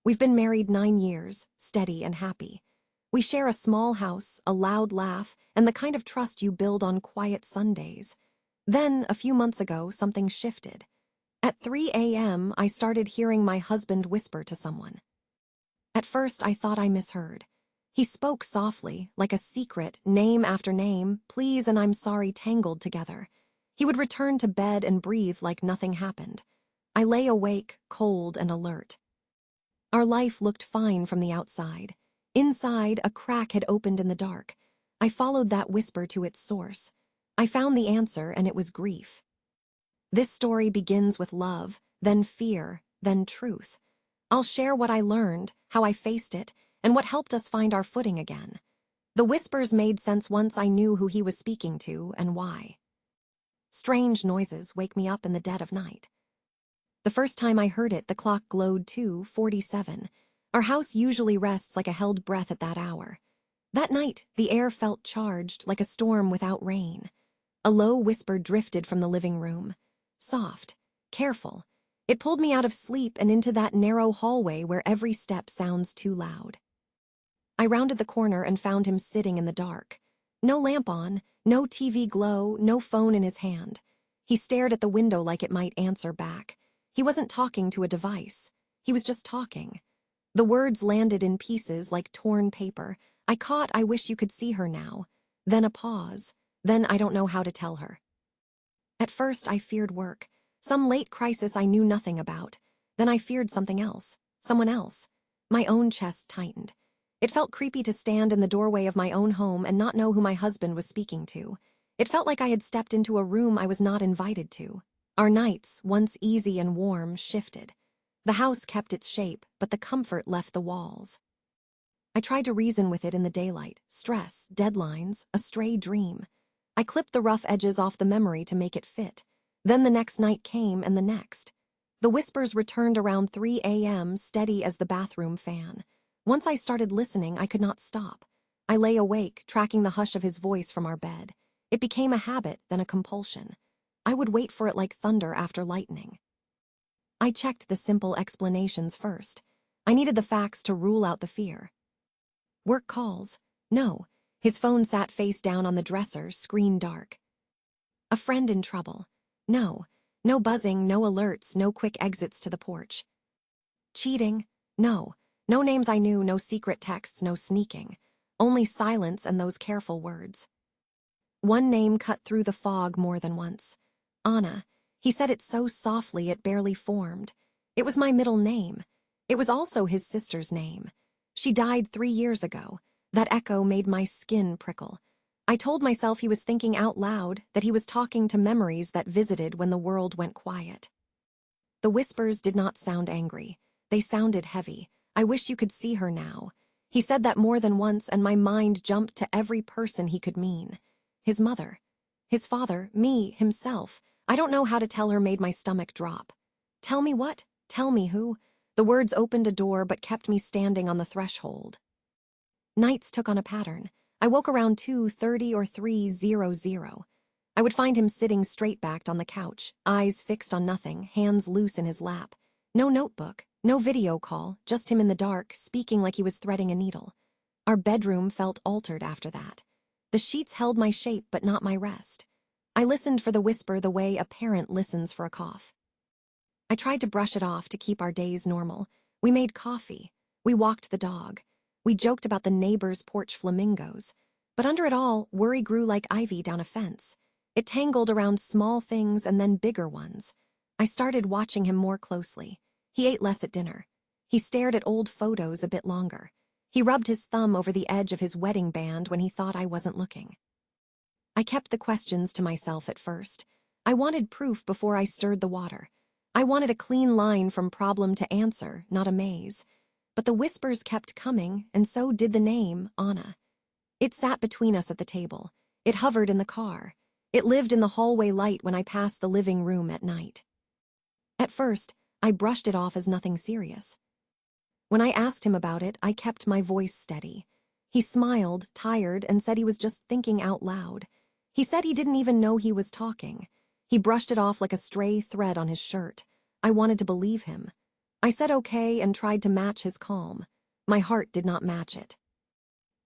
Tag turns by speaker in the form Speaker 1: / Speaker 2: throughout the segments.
Speaker 1: We've been married 9 years, steady and happy. We share a small house, a loud laugh, and the kind of trust you build on quiet Sundays. Then, a few months ago, something shifted. At 3 a.m., I started hearing my husband whisper to someone. At first, I thought I misheard. He spoke softly, like a secret, name after name, please and I'm sorry tangled together. He would return to bed and breathe like nothing happened. I lay awake, cold and alert. Our life looked fine from the outside. Inside, a crack had opened in the dark. I followed that whisper to its source. I found the answer, and it was grief. This story begins with love, then fear, then truth. I'll share what I learned, how I faced it, and what helped us find our footing again. The whispers made sense once I knew who he was speaking to and why. Strange noises wake me up in the dead of night. The first time I heard it, the clock glowed 2:47. Our house usually rests like a held breath at that hour. That night, the air felt charged, like a storm without rain. A low whisper drifted from the living room. Soft, careful. It pulled me out of sleep and into that narrow hallway where every step sounds too loud. I rounded the corner and found him sitting in the dark. No lamp on, no TV glow, no phone in his hand. He stared at the window like it might answer back. He wasn't talking to a device. He was just talking. The words landed in pieces like torn paper. I caught, "I wish you could see her now." Then a pause. Then I don't know how to tell her. At first, I feared work. Some late crisis I knew nothing about. Then I feared something else. Someone else. My own chest tightened. It felt creepy to stand in the doorway of my own home and not know who my husband was speaking to. It felt like I had stepped into a room I was not invited to. Our nights, once easy and warm, shifted. The house kept its shape, but the comfort left the walls. I tried to reason with it in the daylight. Stress, deadlines, a stray dream. I clipped the rough edges off the memory to make it fit. Then the next night came, and the next. The whispers returned around 3 a.m., steady as the bathroom fan. Once I started listening, I could not stop. I lay awake, tracking the hush of his voice from our bed. It became a habit, then a compulsion. I would wait for it like thunder after lightning. I checked the simple explanations first. I needed the facts to rule out the fear. Work calls? No. His phone sat face down on the dresser, screen dark. A friend in trouble? No. No buzzing, no alerts, no quick exits to the porch. Cheating? No. No names I knew, no secret texts, no sneaking. Only silence and those careful words. One name cut through the fog more than once. Anna. He said it so softly it barely formed. It was my middle name. It was also his sister's name. She died 3 years ago. That echo made my skin prickle. I told myself he was thinking out loud, that he was talking to memories that visited when the world went quiet. The whispers did not sound angry. They sounded heavy. I wish you could see her now. He said that more than once, and my mind jumped to every person he could mean. His mother. His father, me, himself. I don't know how to tell her made my stomach drop. Tell me what? Tell me who? The words opened a door but kept me standing on the threshold. Nights took on a pattern. I woke around 2:30 or 3:00. I would find him sitting straight-backed on the couch, eyes fixed on nothing, hands loose in his lap. No notebook, no video call, just him in the dark, speaking like he was threading a needle. Our bedroom felt altered after that. The sheets held my shape but not my rest. I listened for the whisper the way a parent listens for a cough. I tried to brush it off to keep our days normal. We made coffee. We walked the dog. We joked about the neighbor's porch flamingos. But under it all, worry grew like ivy down a fence. It tangled around small things and then bigger ones. I started watching him more closely. He ate less at dinner. He stared at old photos a bit longer. He rubbed his thumb over the edge of his wedding band when he thought I wasn't looking. I kept the questions to myself at first. I wanted proof before I stirred the water. I wanted a clean line from problem to answer, not a maze. But the whispers kept coming, and so did the name, Anna. It sat between us at the table. It hovered in the car. It lived in the hallway light when I passed the living room at night. At first, I brushed it off as nothing serious. When I asked him about it, I kept my voice steady. He smiled, tired, and said he was just thinking out loud. He said he didn't even know he was talking. He brushed it off like a stray thread on his shirt. I wanted to believe him. I said okay and tried to match his calm. My heart did not match it.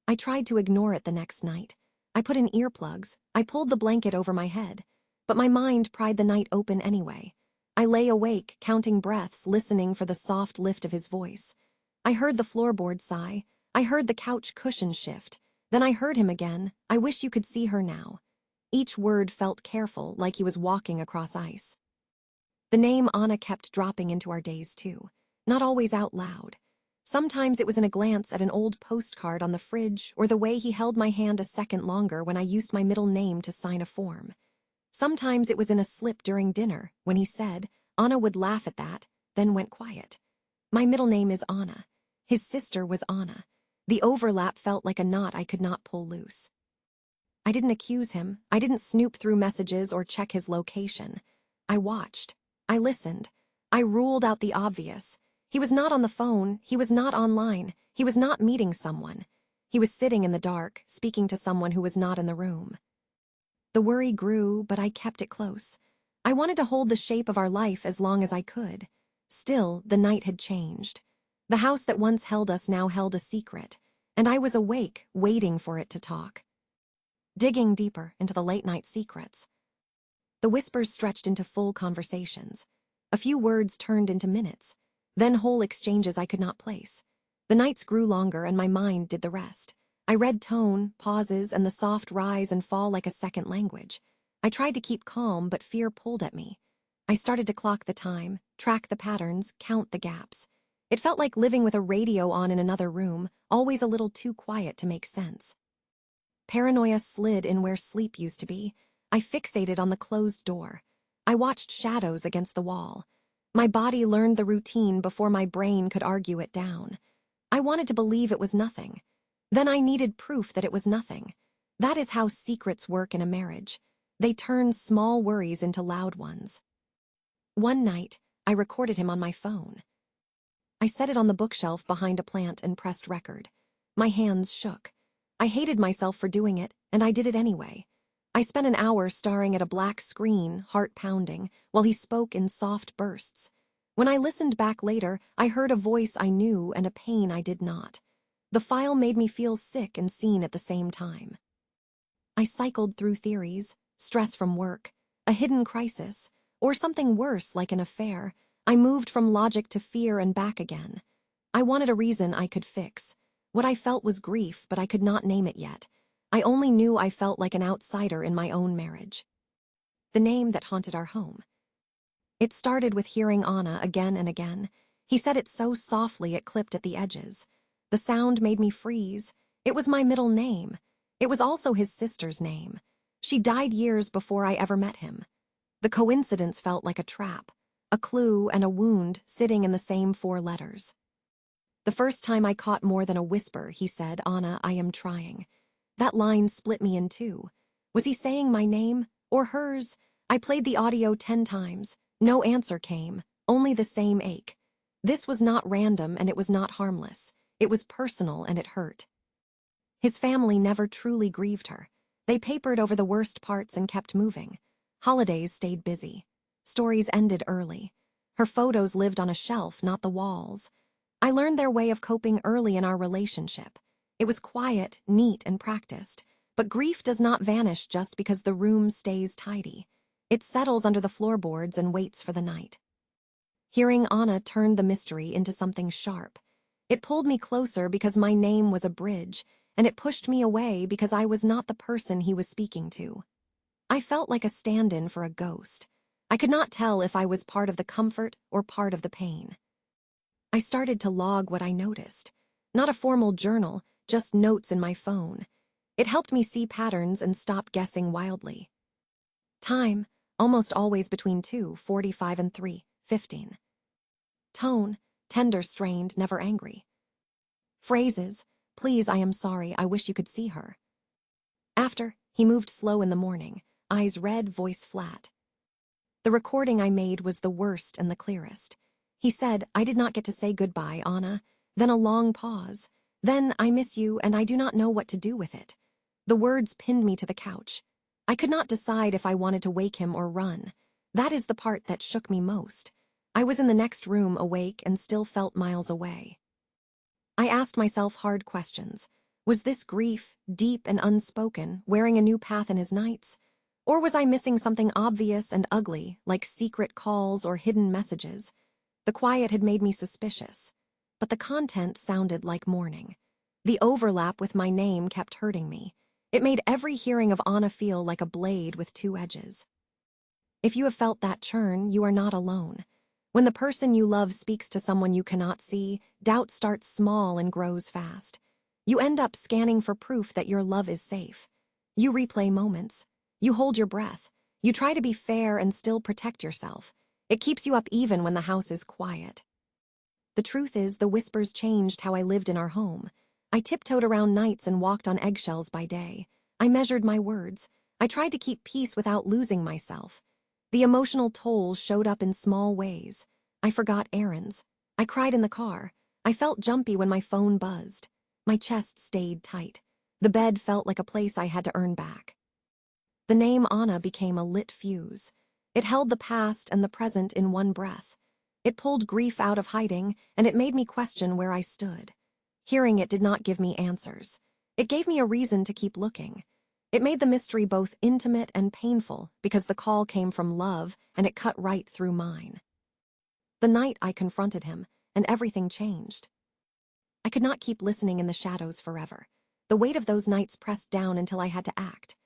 Speaker 1: I tried to ignore it the next night. I put in earplugs, I pulled the blanket over my head, but my mind pried the night open anyway. I lay awake, counting breaths, listening for the soft lift of his voice. I heard the floorboard sigh, I heard the couch cushion shift, then I heard him again, I wish you could see her now. Each word felt careful, like he was walking across ice. The name Anna kept dropping into our days too, not always out loud. Sometimes it was in a glance at an old postcard on the fridge or the way he held my hand a second longer when I used my middle name to sign a form. Sometimes it was in a slip during dinner when he said, Anna would laugh at that, then went quiet. My middle name is Anna. His sister was Anna. The overlap felt like a knot I could not pull loose. I didn't accuse him. I didn't snoop through messages or check his location. I watched. I listened. I ruled out the obvious. He was not on the phone. He was not online. He was not meeting someone. He was sitting in the dark, speaking to someone who was not in the room. The worry grew, but I kept it close. I wanted to hold the shape of our life as long as I could. Still, the night had changed. The house that once held us now held a secret, and I was awake, waiting for it to talk. Digging deeper into the late-night secrets. The whispers stretched into full conversations. A few words turned into minutes, then whole exchanges I could not place. The nights grew longer and my mind did the rest. I read tone, pauses, and the soft rise and fall like a second language. I tried to keep calm, but fear pulled at me. I started to clock the time, track the patterns, count the gaps. It felt like living with a radio on in another room, always a little too quiet to make sense. Paranoia slid in where sleep used to be. I fixated on the closed door. I watched shadows against the wall. My body learned the routine before my brain could argue it down. I wanted to believe it was nothing. Then I needed proof that it was nothing. That is how secrets work in a marriage. They turn small worries into loud ones. One night, I recorded him on my phone. I set it on the bookshelf behind a plant and pressed record. My hands shook. I hated myself for doing it, and I did it anyway. I spent an hour staring at a black screen, heart pounding, while he spoke in soft bursts. When I listened back later, I heard a voice I knew and a pain I did not. The file made me feel sick and seen at the same time. I cycled through theories, stress from work, a hidden crisis, or something worse like an affair. I moved from logic to fear and back again. I wanted a reason I could fix. What I felt was grief, but I could not name it yet. I only knew I felt like an outsider in my own marriage. The name that haunted our home. It started with hearing Anna again and again. He said it so softly it clipped at the edges. The sound made me freeze. It was my middle name. It was also his sister's name. She died years before I ever met him. The coincidence felt like a trap, a clue and a wound sitting in the same 4 letters. The first time I caught more than a whisper, he said, Anna, I am trying. That line split me in two. Was he saying my name or hers? I played the audio 10 times. No answer came, only the same ache. This was not random and it was not harmless. It was personal and it hurt. His family never truly grieved her. They papered over the worst parts and kept moving. Holidays stayed busy. Stories ended early. Her photos lived on a shelf, not the walls. I learned their way of coping early in our relationship. It was quiet, neat, and practiced. But grief does not vanish just because the room stays tidy. It settles under the floorboards and waits for the night. Hearing Anna turned the mystery into something sharp. It pulled me closer because my name was a bridge, and it pushed me away because I was not the person he was speaking to. I felt like a stand-in for a ghost. I could not tell if I was part of the comfort or part of the pain. I started to log what I noticed. Not a formal journal, just notes in my phone. It helped me see patterns and stop guessing wildly. Time, almost always between 2:45 and 3:15. Tone, tender, strained, never angry. Phrases, please, I am sorry, I wish you could see her. After, he moved slow in the morning, eyes red, voice flat. The recording I made was the worst and the clearest. He said, I did not get to say goodbye, Anna. Then a long pause. Then, I miss you and I do not know what to do with it. The words pinned me to the couch. I could not decide if I wanted to wake him or run. That is the part that shook me most. I was in the next room, awake, and still felt miles away. I asked myself hard questions. Was this grief, deep and unspoken, wearing a new path in his nights? Or was I missing something obvious and ugly, like secret calls or hidden messages? The quiet had made me suspicious, but the content sounded like mourning. The overlap with my name kept hurting me. It made every hearing of Anna feel like a blade with two edges. If you have felt that churn, you are not alone. When the person you love speaks to someone you cannot see, doubt starts small and grows fast. You end up scanning for proof that your love is safe. You replay moments. You hold your breath. You try to be fair and still protect yourself. It keeps you up even when the house is quiet. The truth is, the whispers changed how I lived in our home. I tiptoed around nights and walked on eggshells by day. I measured my words. I tried to keep peace without losing myself. The emotional toll showed up in small ways. I forgot errands. I cried in the car. I felt jumpy when my phone buzzed. My chest stayed tight. The bed felt like a place I had to earn back. The name Anna became a lit fuse. It held the past and the present in one breath. It pulled grief out of hiding, and it made me question where I stood. Hearing it did not give me answers. It gave me a reason to keep looking. It made the mystery both intimate and painful because the call came from love and it cut right through mine. The night I confronted him, and everything changed. I could not keep listening in the shadows forever. The weight of those nights pressed down until I had to act.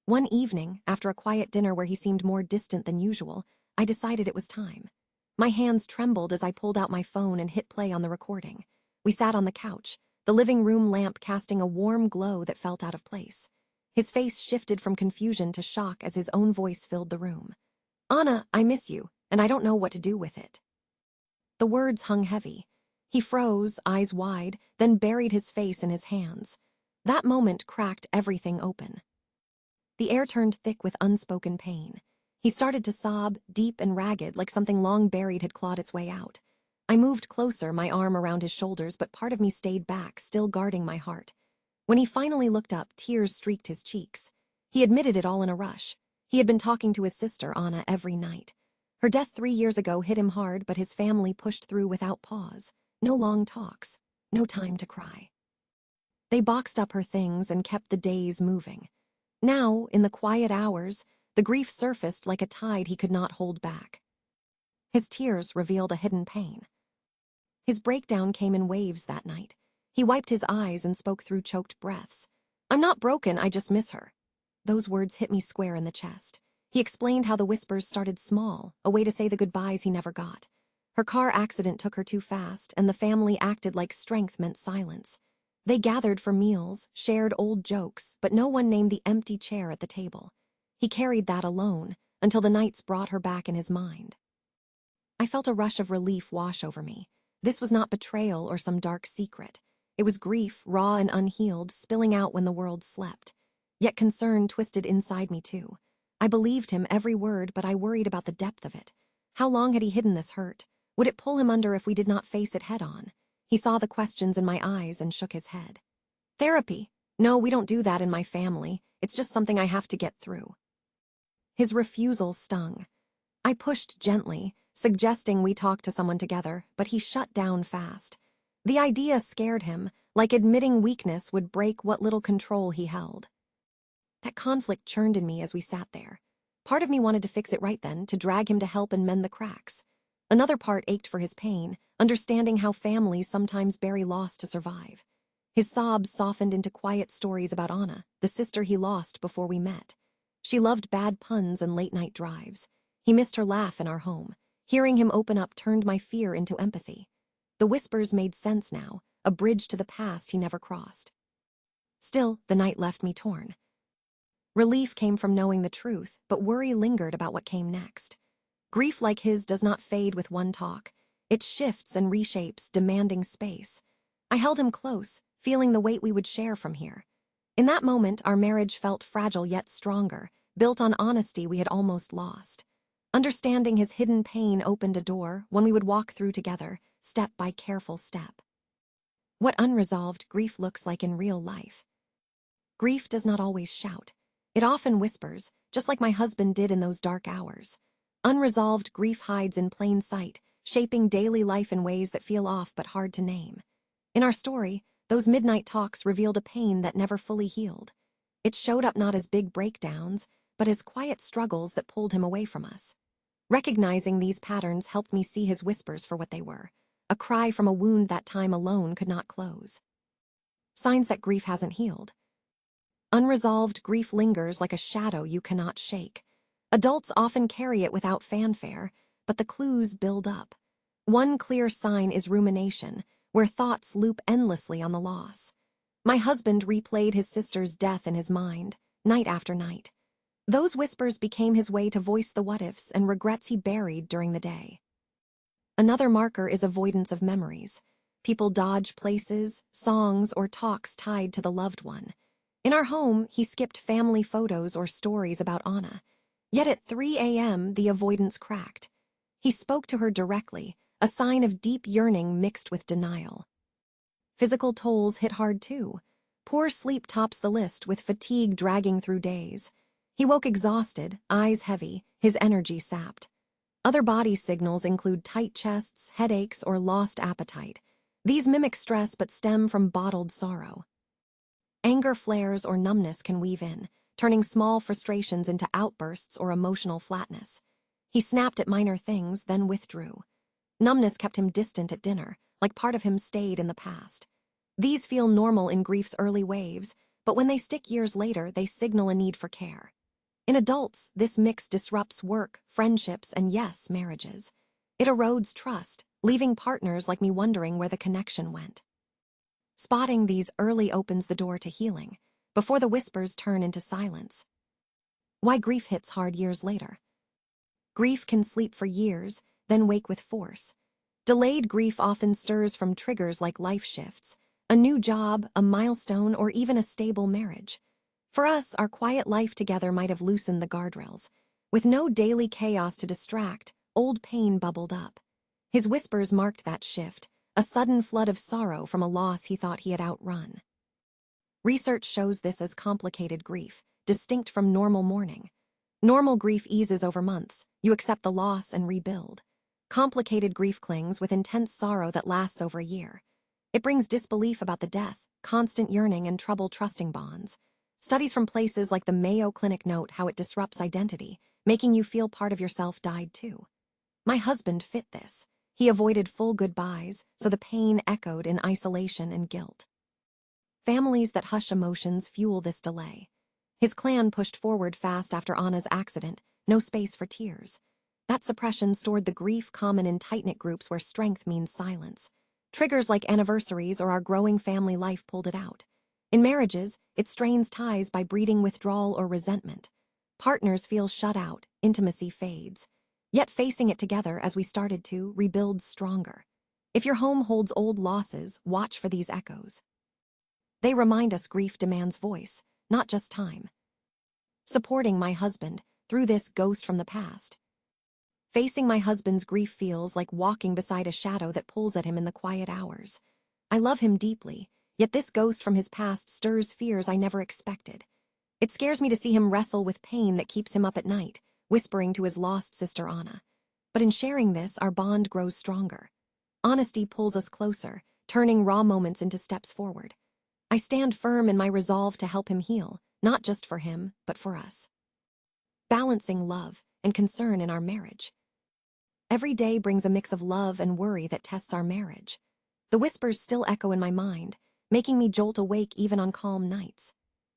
Speaker 1: One evening, after a quiet dinner where he seemed more distant than usual, I decided it was time. My hands trembled as I pulled out my phone and hit play on the recording. We sat on the couch, the living room lamp casting a warm glow that felt out of place. His face shifted from confusion to shock as his own voice filled the room. "Anna, I miss you, and I don't know what to do with it." The words hung heavy. He froze, eyes wide, then buried his face in his hands. That moment cracked everything open. The air turned thick with unspoken pain. He started to sob, deep and ragged, like something long buried had clawed its way out. I moved closer, my arm around his shoulders, but part of me stayed back, still guarding my heart. When he finally looked up, tears streaked his cheeks. He admitted it all in a rush. He had been talking to his sister, Anna, every night. Her death 3 years ago hit him hard, but his family pushed through without pause. No long talks, no time to cry. They boxed up her things and kept the days moving. Now, in the quiet hours, the grief surfaced like a tide he could not hold back. His tears revealed a hidden pain. His breakdown came in waves that night. He wiped his eyes and spoke through choked breaths. "I'm not broken, I just miss her." Those words hit me square in the chest. He explained how the whispers started small, a way to say the goodbyes he never got. Her car accident took her too fast, and the family acted like strength meant silence. They gathered for meals, shared old jokes, but no one named the empty chair at the table. He carried that alone, until the nights brought her back in his mind. I felt a rush of relief wash over me. This was not betrayal or some dark secret. It was grief, raw and unhealed, spilling out when the world slept. Yet concern twisted inside me too. I believed him every word, but I worried about the depth of it. How long had he hidden this hurt? Would it pull him under if we did not face it head on? He saw the questions in my eyes and shook his head. "Therapy? No, we don't do that in my family. It's just something I have to get through." His refusal stung. I pushed gently, suggesting we talk to someone together, but he shut down fast. The idea scared him, like admitting weakness would break what little control he held. That conflict churned in me as we sat there. Part of me wanted to fix it right then, to drag him to help and mend the cracks. Another part ached for his pain, understanding how families sometimes bury loss to survive. His sobs softened into quiet stories about Anna, the sister he lost before we met. She loved bad puns and late-night drives. He missed her laugh in our home. Hearing him open up turned my fear into empathy. The whispers made sense now, a bridge to the past he never crossed. Still, the night left me torn. Relief came from knowing the truth, but worry lingered about what came next. Grief like his does not fade with one talk. It shifts and reshapes, demanding space. I held him close, feeling the weight we would share from here. In that moment, our marriage felt fragile yet stronger, built on honesty we had almost lost. Understanding his hidden pain opened a door, one we would walk through together, step by careful step. What unresolved grief looks like in real life. Grief does not always shout. It often whispers, just like my husband did in those dark hours. Unresolved grief hides in plain sight, shaping daily life in ways that feel off but hard to name. In our story, those midnight talks revealed a pain that never fully healed. It showed up not as big breakdowns, but as quiet struggles that pulled him away from us. Recognizing these patterns helped me see his whispers for what they were, a cry from a wound that time alone could not close. Signs that grief hasn't healed. Unresolved grief lingers like a shadow you cannot shake. Adults often carry it without fanfare, but the clues build up. One clear sign is rumination, where thoughts loop endlessly on the loss. My husband replayed his sister's death in his mind, night after night. Those whispers became his way to voice the what-ifs and regrets he buried during the day. Another marker is avoidance of memories. People dodge places, songs, or talks tied to the loved one. In our home, he skipped family photos or stories about Anna. Yet at 3 a.m., the avoidance cracked. He spoke to her directly, a sign of deep yearning mixed with denial. Physical tolls hit hard too. Poor sleep tops the list, with fatigue dragging through days. He woke exhausted, eyes heavy, his energy sapped. Other body signals include tight chests, headaches, or lost appetite. These mimic stress but stem from bottled sorrow. Anger flares or numbness can weave in, turning small frustrations into outbursts or emotional flatness. He snapped at minor things, then withdrew. Numbness kept him distant at dinner, like part of him stayed in the past. These feel normal in grief's early waves, but when they stick years later, they signal a need for care. In adults, this mix disrupts work, friendships, and yes, marriages. It erodes trust, leaving partners like me wondering where the connection went. Spotting these early opens the door to healing, before the whispers turn into silence. Why grief hits hard years later. Grief can sleep for years, then wake with force. Delayed grief often stirs from triggers like life shifts, a new job, a milestone, or even a stable marriage. For us, our quiet life together might have loosened the guardrails. With no daily chaos to distract, old pain bubbled up. His whispers marked that shift, a sudden flood of sorrow from a loss he thought he had outrun. Research shows this as complicated grief, distinct from normal mourning. Normal grief eases over months, you accept the loss and rebuild. Complicated grief clings with intense sorrow that lasts over a year. It brings disbelief about the death, constant yearning, and trouble trusting bonds. Studies from places like the Mayo Clinic note how it disrupts identity, making you feel part of yourself died too. My husband fit this. He avoided full goodbyes, so the pain echoed in isolation and guilt. Families that hush emotions fuel this delay. His clan pushed forward fast after Anna's accident, no space for tears. That suppression stored the grief common in tight-knit groups where strength means silence. Triggers like anniversaries or our growing family life pulled it out. In marriages, it strains ties by breeding withdrawal or resentment. Partners feel shut out, intimacy fades. Yet facing it together as we started to rebuilds stronger. If your home holds old losses, watch for these echoes. They remind us grief demands voice, not just time. Supporting my husband through this ghost from the past. Facing my husband's grief feels like walking beside a shadow that pulls at him in the quiet hours. I love him deeply, yet this ghost from his past stirs fears I never expected. It scares me to see him wrestle with pain that keeps him up at night, whispering to his lost sister Anna. But in sharing this, our bond grows stronger. Honesty pulls us closer, turning raw moments into steps forward. I stand firm in my resolve to help him heal, not just for him, but for us. Balancing love and concern in our marriage. Every day brings a mix of love and worry that tests our marriage. The whispers still echo in my mind, making me jolt awake even on calm nights.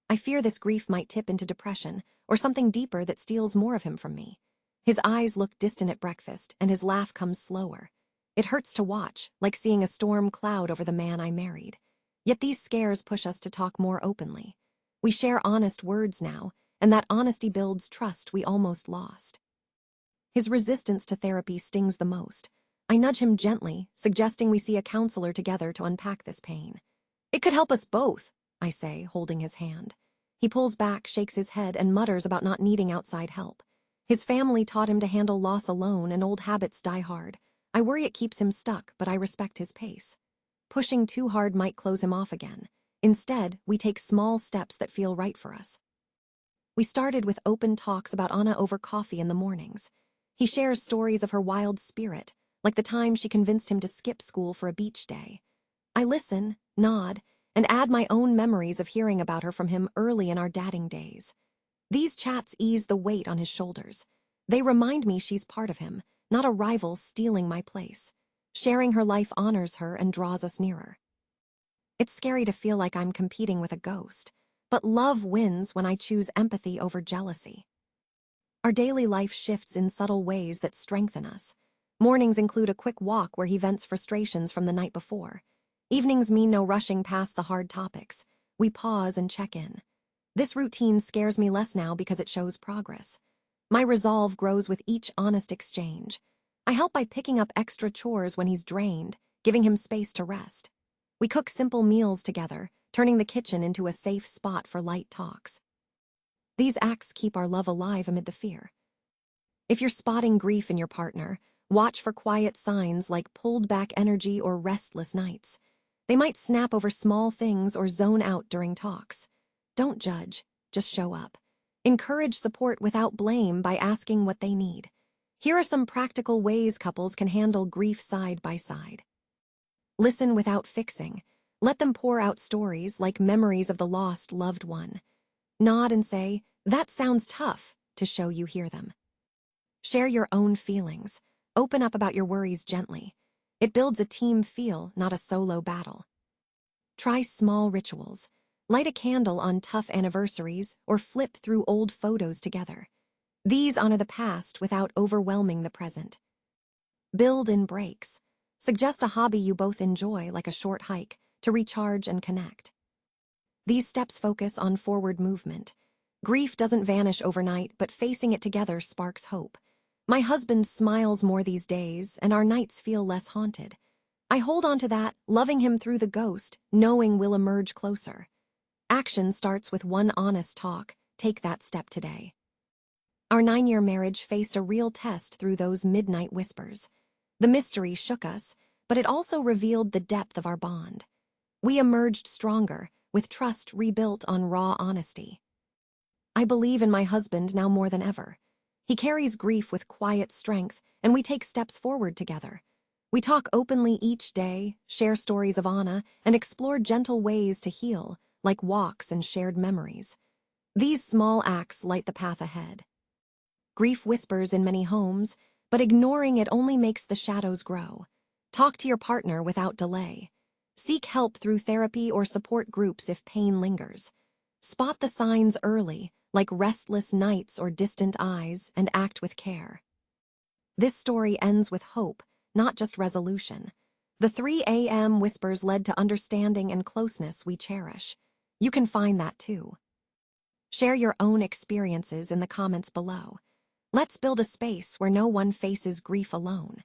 Speaker 1: I fear this grief might tip into depression, or something deeper that steals more of him from me. His eyes look distant at breakfast, and his laugh comes slower. It hurts to watch, like seeing a storm cloud over the man I married. Yet these scares push us to talk more openly. We share honest words now, and that honesty builds trust we almost lost. His resistance to therapy stings the most. I nudge him gently, suggesting we see a counselor together to unpack this pain. It could help us both, I say, holding his hand. He pulls back, shakes his head, and mutters about not needing outside help. His family taught him to handle loss alone, and old habits die hard. I worry it keeps him stuck, but I respect his pace. Pushing too hard might close him off again. Instead, we take small steps that feel right for us. We started with open talks about Anna over coffee in the mornings. He shares stories of her wild spirit, like the time she convinced him to skip school for a beach day. I listen, nod, and add my own memories of hearing about her from him early in our dating days. These chats ease the weight on his shoulders. They remind me she's part of him, not a rival stealing my place. Sharing her life honors her and draws us nearer. It's scary to feel like I'm competing with a ghost, but love wins when I choose empathy over jealousy. Our daily life shifts in subtle ways that strengthen us. Mornings include a quick walk where he vents frustrations from the night before. Evenings mean no rushing past the hard topics. We pause and check in. This routine scares me less now because it shows progress. My resolve grows with each honest exchange. I help by picking up extra chores when he's drained, giving him space to rest. We cook simple meals together, turning the kitchen into a safe spot for light talks. These acts keep our love alive amid the fear. If you're spotting grief in your partner, watch for quiet signs like pulled back energy or restless nights. They might snap over small things or zone out during talks. Don't judge, just show up. Encourage support without blame by asking what they need. Here are some practical ways couples can handle grief side by side. Listen without fixing. Let them pour out stories like memories of the lost loved one. Nod and say, "That sounds tough," to show you hear them. Share your own feelings. Open up about your worries gently. It builds a team feel, not a solo battle. Try small rituals. Light a candle on tough anniversaries or flip through old photos together. These honor the past without overwhelming the present. Build in breaks. Suggest a hobby you both enjoy, like a short hike, to recharge and connect. These steps focus on forward movement. Grief doesn't vanish overnight, but facing it together sparks hope. My husband smiles more these days, and our nights feel less haunted. I hold on to that, loving him through the ghost, knowing we'll emerge closer. Action starts with one honest talk. Take that step today. Our 9-year marriage faced a real test through those midnight whispers. The mystery shook us, but it also revealed the depth of our bond. We emerged stronger, with trust rebuilt on raw honesty. I believe in my husband now more than ever. He carries grief with quiet strength, and we take steps forward together. We talk openly each day, share stories of Anna, and explore gentle ways to heal, like walks and shared memories. These small acts light the path ahead. Grief whispers in many homes, but ignoring it only makes the shadows grow. Talk to your partner without delay. Seek help through therapy or support groups if pain lingers. Spot the signs early, like restless nights or distant eyes, and act with care. This story ends with hope, not just resolution. The 3 a.m. whispers led to understanding and closeness we cherish. You can find that too. Share your own experiences in the comments below. Let's build a space where no one faces grief alone.